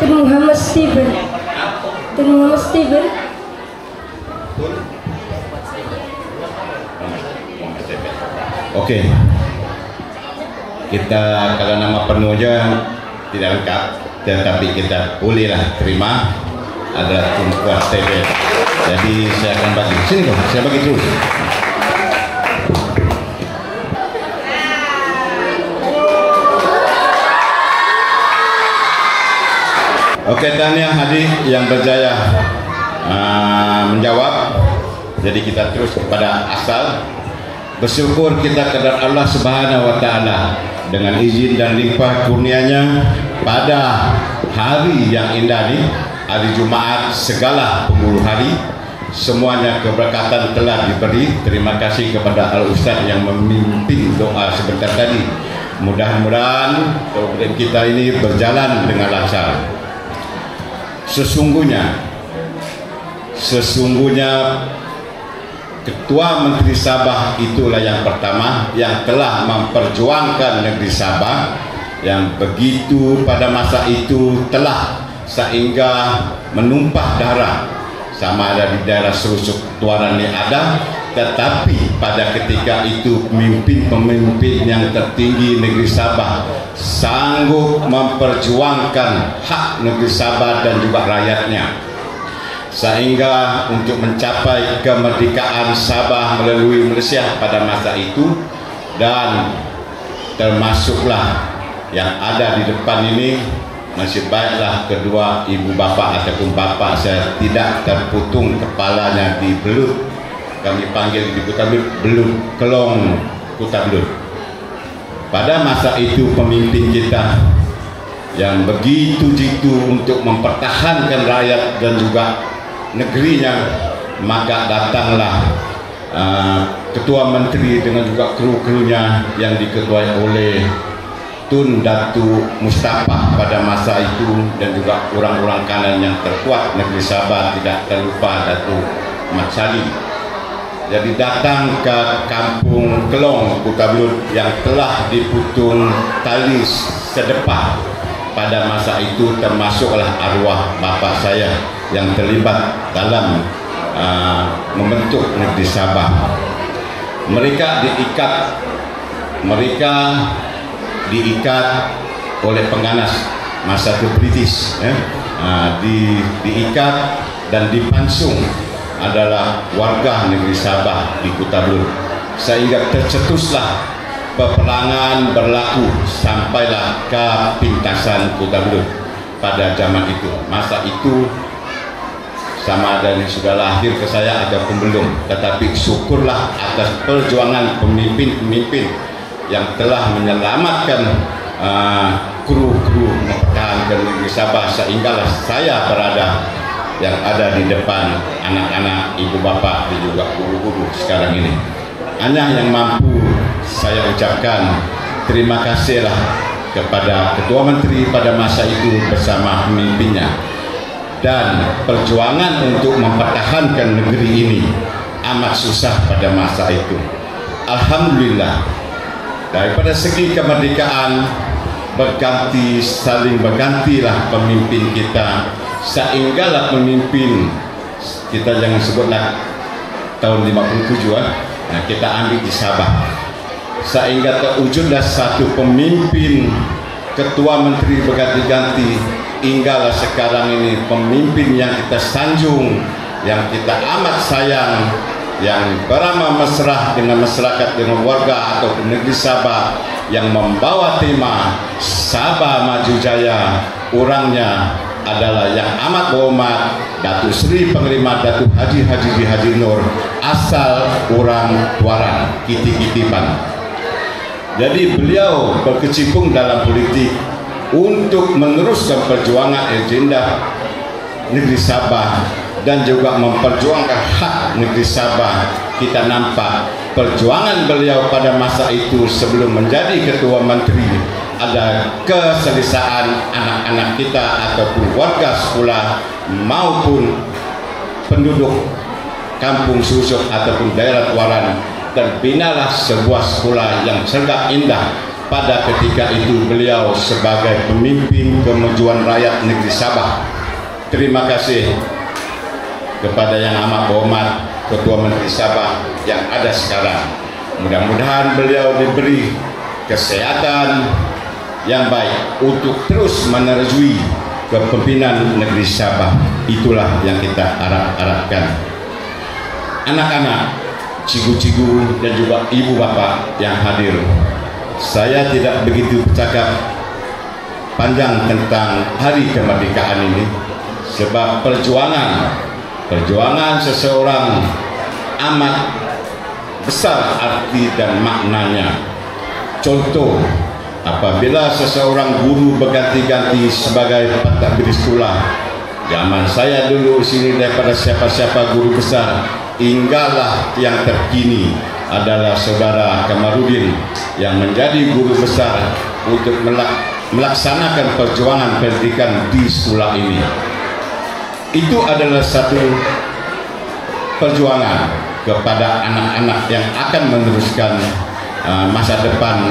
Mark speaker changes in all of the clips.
Speaker 1: Muhammad Steven. Muhammad Steven.
Speaker 2: Oke. Kita kalau nama penuhnya tidak lengkap, tetapi kita bolehlah terima adalah Tunku Steven. Jadi saya akan bagi. Sini dong, saya bagi terus. Oke, tahniah Hadi yang berjaya menjawab. Jadi kita terus kepada asal. Bersyukur kita kepada Allah Subhanahu wa taala dengan izin dan limpah kurnia-Nya pada hari yang indah ini, hari Jumat segala penghulu hari. Semuanya keberkatan telah diberi. Terima kasih kepada Al-Ustaz yang memimpin doa sebentar tadi. Mudah-mudahan program kita ini berjalan dengan lancar. Sesungguhnya Ketua Menteri Sabah itulah yang pertama yang telah memperjuangkan negeri Sabah, yang begitu pada masa itu telah sehingga menumpah darah, sama ada di daerah Serusuk Tuaran ini ada, tetapi pada ketika itu pemimpin yang tertinggi negeri Sabah sanggup memperjuangkan hak negeri Sabah dan juga rakyatnya, sehingga untuk mencapai kemerdekaan Sabah melalui Malaysia pada masa itu. Dan termasuklah yang ada di depan ini, masih baiklah kedua ibu bapa ataupun bapa saya tidak terputung kepalanya di belut, kami panggil di Kuta Belut, Kelong Kuta Belut. Pada masa itu pemimpin kita yang begitu jitu untuk mempertahankan rakyat dan juga negerinya, maka datanglah Ketua Menteri dengan juga kru-krunya yang diketuai oleh Tun Datu Mustafa pada masa itu, dan juga orang-orang kanan yang terkuat negeri Sabah, tidak terlupa Datu Mat Sali. Jadi datang ke kampung Kelong Kuta Belut yang telah diputung tali sedepah pada masa itu, termasuklah arwah bapa saya yang terlibat dalam membentuk negeri Sabah. Mereka diikat oleh pengganas masa itu British, diikat dan dipansung adalah warga negeri Sabah di Kuta Belut, sehingga tercetuslah peperangan berlaku sampailah ke pintasan Kuta Belut pada zaman itu. Masa itu sama ada yang sudah lahir ke saya ataupun belum, tetapi syukurlah atas perjuangan pemimpin-pemimpin yang telah menyelamatkan kru-kru mempertahankan negeri Sabah, sehinggalah saya berada yang ada di depan anak-anak, ibu bapak dan juga guru-guru sekarang ini. Hanya yang mampu saya ucapkan terima kasihlah kepada Ketua Menteri pada masa itu bersama pemimpinnya. Dan perjuangan untuk mempertahankan negeri ini amat susah pada masa itu. Alhamdulillah, daripada segi kemerdekaan saling bergantilah pemimpin kita, sehinggalah pemimpin kita, jangan sebutlah tahun 57 kita ambil di Sabah, sehingga terwujudlah satu pemimpin Ketua Menteri berganti-ganti, hinggalah sekarang ini pemimpin yang kita sanjung, yang kita amat sayang, yang beramah mesra dengan masyarakat, dengan warga atau negeri Sabah, yang membawa tema Sabah Maju Jaya. Orangnya adalah yang amat berhormat Datuk Seri Penglima Datuk Haji Haji Nur, asal orang Tuaran Kiti-Kitipan. Jadi beliau berkecimpung dalam politik untuk meneruskan perjuangan agenda negeri Sabah dan juga memperjuangkan hak negeri Sabah. Kita nampak perjuangan beliau pada masa itu sebelum menjadi Ketua Menteri, ada keselesaan anak-anak kita ataupun warga sekolah maupun penduduk kampung Serusuk ataupun daerah Tuaran. Terbinalah sebuah sekolah yang sangat indah pada ketika itu beliau sebagai pemimpin kemajuan rakyat negeri Sabah. Terima kasih kepada Yang Amat Berhormat Ketua Menteri Sabah yang ada sekarang. Mudah-mudahan beliau diberi kesehatan yang baik untuk terus menerusui kepemimpinan negeri Sabah. Itulah yang kita harapkan. Anak-anak, cigu-cigu dan juga ibu bapak yang hadir, saya tidak begitu bercakap panjang tentang hari kemerdekaan ini, sebab perjuangan seseorang amat besar arti dan maknanya. Contoh, apabila seseorang guru berganti-ganti sebagai pentadbir sekolah, zaman saya dulu sini daripada siapa-siapa guru besar, hinggalah yang terkini adalah saudara Kamarudin yang menjadi guru besar untuk melaksanakan perjuangan pendidikan di sekolah ini. Itu adalah satu perjuangan kepada anak-anak yang akan meneruskan masa depan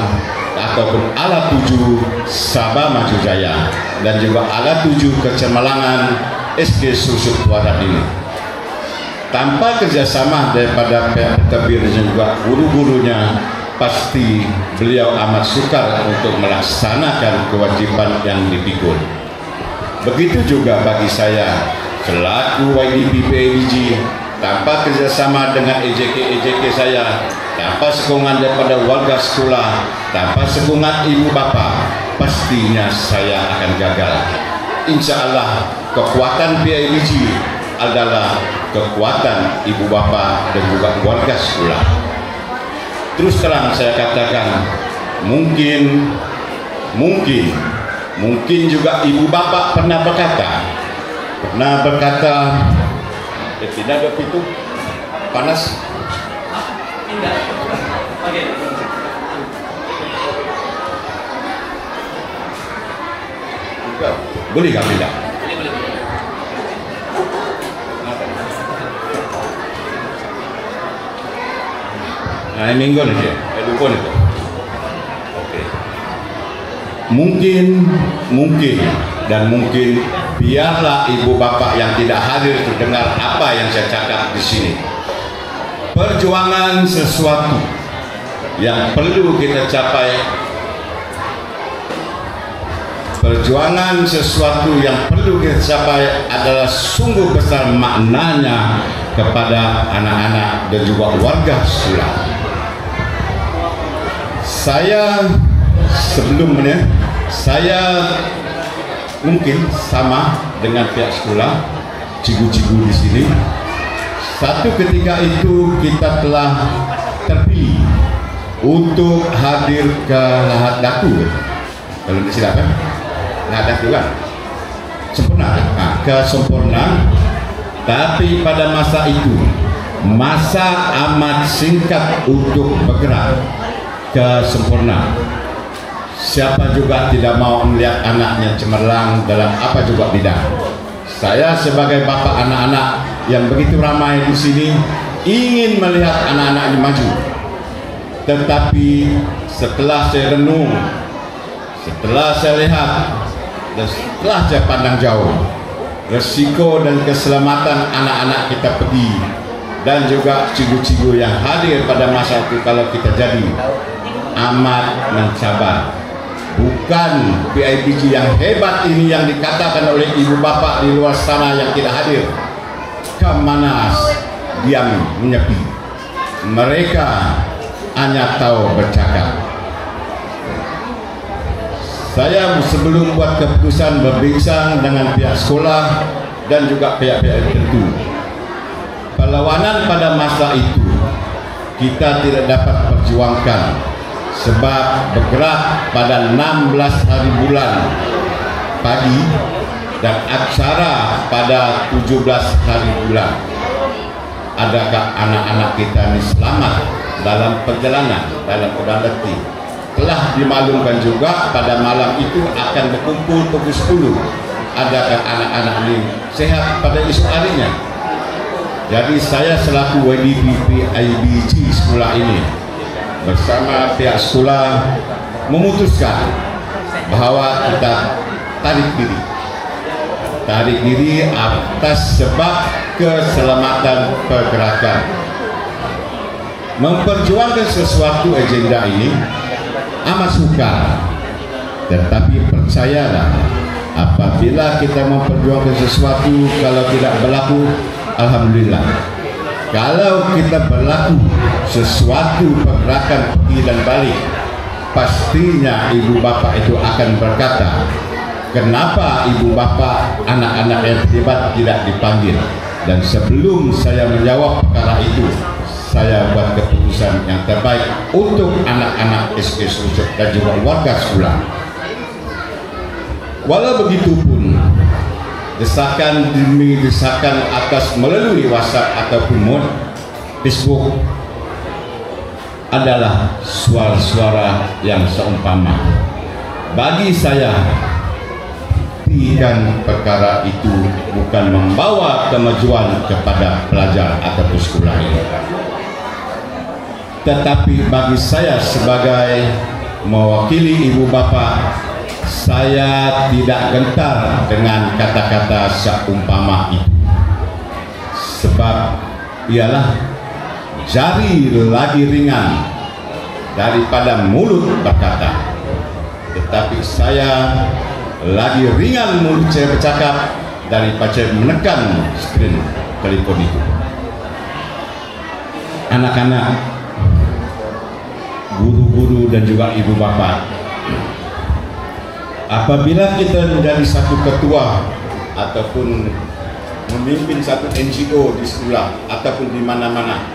Speaker 2: ataupun ala tuju Sabah Maju Jaya dan juga ala tuju Kecemerlangan SD Susuk Tuadat ini. Tanpa kerjasama daripada pihak pentadbir dan juga guru-gurunya, pasti beliau amat sukar untuk melaksanakan kewajiban yang dipikul. Begitu juga bagi saya selaku YDP PAIBG, tanpa kerjasama dengan EJK saya, tanpa sokongan daripada warga sekolah, tanpa sokongan ibu bapa, pastinya saya akan gagal. Insya Allah kekuatan PAIBG adalah kekuatan ibu bapa dan juga warga sekolah. Terus terang saya katakan, mungkin juga ibu bapa pernah berkata, tidak ada pintu panas. Boleh kah pindah? Nah, minggu ni dia, dukun itu. Okey. Mungkin biarlah ibu bapa yang tidak hadir terdengar apa yang saya cakap di sini. Perjuangan sesuatu yang perlu kita capai. Perjuangan sesuatu yang perlu kita capai adalah sungguh besar maknanya kepada anak-anak dan juga warga sekolah. Saya mungkin sama dengan pihak sekolah, cigu-cigu di sini. Satu ketika itu kita telah terpilih untuk hadir ke Lahad Datu. Kalau disilakan, Lahad Datu kan? Sempurna, ke Sempurna. Tapi pada masa itu, masa amat singkat untuk bergerak ke Sempurna. Siapa juga tidak mau melihat anaknya cemerlang dalam apa juga bidang. Saya sebagai bapak anak-anak yang begitu ramai di sini ingin melihat anak-anak ini maju. Tetapi setelah saya renung, setelah saya lihat, dan setelah saya pandang jauh, resiko dan keselamatan anak-anak kita pergi dan juga cigu-cigu yang hadir pada masa itu kalau kita jadi amat mencabar. Bukan PAIBG yang hebat ini yang dikatakan oleh ibu bapak di luar sana yang tidak hadir. Kemana diam menyepi. Mereka hanya tahu bercakap. Saya sebelum buat keputusan berbincang dengan pihak sekolah dan juga pihak-pihak tertentu. Perlawanan pada masa itu kita tidak dapat perjuangkan sebab bergerak pada 16 hari bulan pagi dan aksara pada 17 hari bulan. Adakah anak-anak kita ini selamat dalam perjalanan, dalam keadaan letih? Telah dimaklumkan juga pada malam itu akan berkumpul pukul 10. Adakah anak-anak ini sehat pada esok harinya? Jadi saya selaku YDP PAIBG sekolah ini bersama pihak sekolah memutuskan bahwa kita tarik diri atas sebab keselamatan pergerakan. Memperjuangkan sesuatu agenda ini amat sukar, tetapi percayalah, apabila kita memperjuangkan sesuatu kalau tidak berlaku, alhamdulillah. Kalau kita berlaku sesuatu pergerakan pergi dan balik, pastinya ibu bapa itu akan berkata, kenapa ibu bapa anak-anak yang terlibat tidak dipanggil? Dan sebelum saya menjawab perkara itu, saya buat keputusan yang terbaik untuk anak-anak SD Serusep dan juga warga sekolah. Walau begitu pun, desakan demi desakan atas melalui WhatsApp ataupun Facebook adalah suara-suara yang seumpama. Bagi saya, dan perkara itu bukan membawa kemajuan kepada pelajar ataupun sekolah ini. Tetapi bagi saya sebagai mewakili ibu bapa, saya tidak gentar dengan kata-kata seumpama itu. Sebab ialah jari lagi ringan daripada mulut berkata. Tetapi saya lagi ringan mulut saya bercakap daripada menekan skrin telepon itu. Anak-anak, guru-guru dan juga ibu bapa, apabila kita menjadi satu ketua ataupun memimpin satu NGO di sekolah ataupun di mana-mana,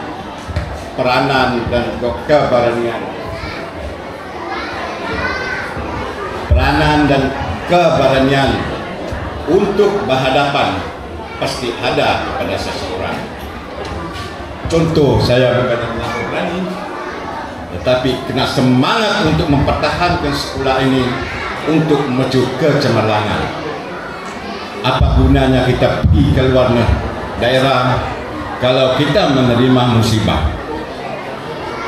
Speaker 2: peranan dan keberanian untuk berhadapan pasti ada pada seseorang. Contoh, saya bukan berani, tetapi kena semangat untuk mempertahankan sekolah ini untuk menuju kecemerlangan. Apa gunanya kita pergi ke luar daerah kalau kita menerima musibah?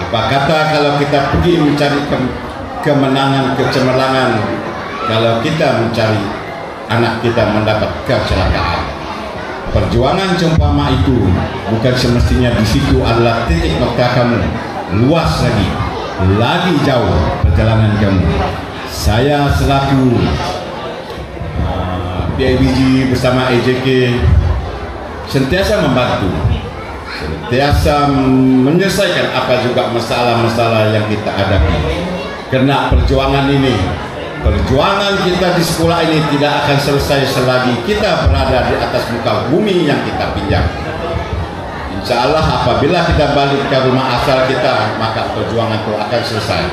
Speaker 2: Apa kata kalau kita pergi mencari kemenangan, kecemerlangan, kalau kita mencari anak kita mendapat kecelakaan? Perjuangan seumpama itu bukan semestinya di situ adalah titik nokta kamu. Luas lagi jauh perjalanan kamu. Saya selaku PIBG bersama AJK sentiasa membantu, sentiasa menyelesaikan apa juga masalah-masalah yang kita hadapi. Karena perjuangan kita di sekolah ini tidak akan selesai selagi kita berada di atas muka bumi yang kita pinjam. Insya Allah apabila kita balik ke rumah asal kita, maka perjuangan itu akan selesai.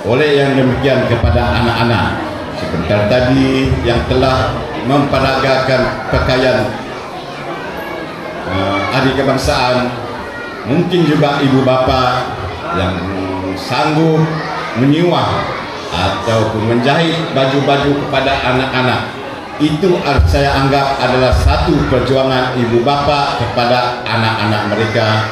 Speaker 2: Oleh yang demikian, kepada anak-anak sebentar tadi yang telah memperagakan pakaian hari kebangsaan, mungkin juga ibu bapa yang sanggup menyuah ataupun menjahit baju-baju kepada anak-anak, itu saya anggap adalah satu perjuangan ibu bapa kepada anak-anak mereka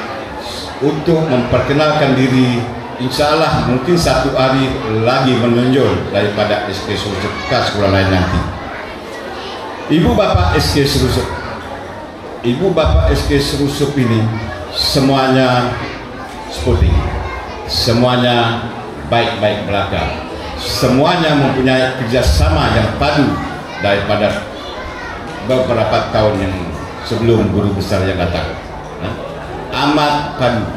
Speaker 2: untuk memperkenalkan diri. Insya Allah mungkin satu hari lagi menonjol daripada SD Serusep ke sekolah lain nanti. Ibu bapa SD Serusep ini semuanya sporting, semuanya baik-baik belaka, semuanya mempunyai kerjasama yang padu daripada beberapa tahun yang sebelum guru besar yang datang. Amat padu.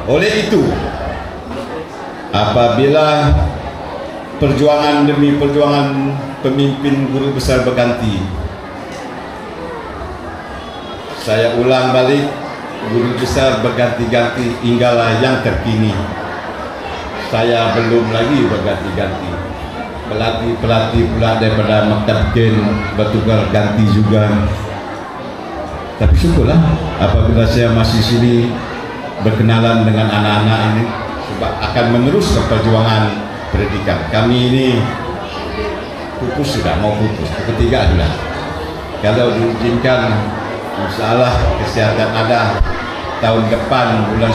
Speaker 2: Oleh itu, apabila perjuangan demi perjuangan pemimpin guru besar berganti, saya ulang balik, guru besar berganti-ganti hinggalah yang terkini. Saya belum lagi berganti-ganti. Pelatih pula daripada Maktab Ken bertukar ganti juga. Tapi syukurlah apabila saya masih sini berkenalan dengan anak-anak ini, sebab akan meneruskan perjuangan pendidikan. Kami ini sudah mau pupus, ketiga adalah kalau diizinkan, insya Allah kesehatan ada tahun depan bulan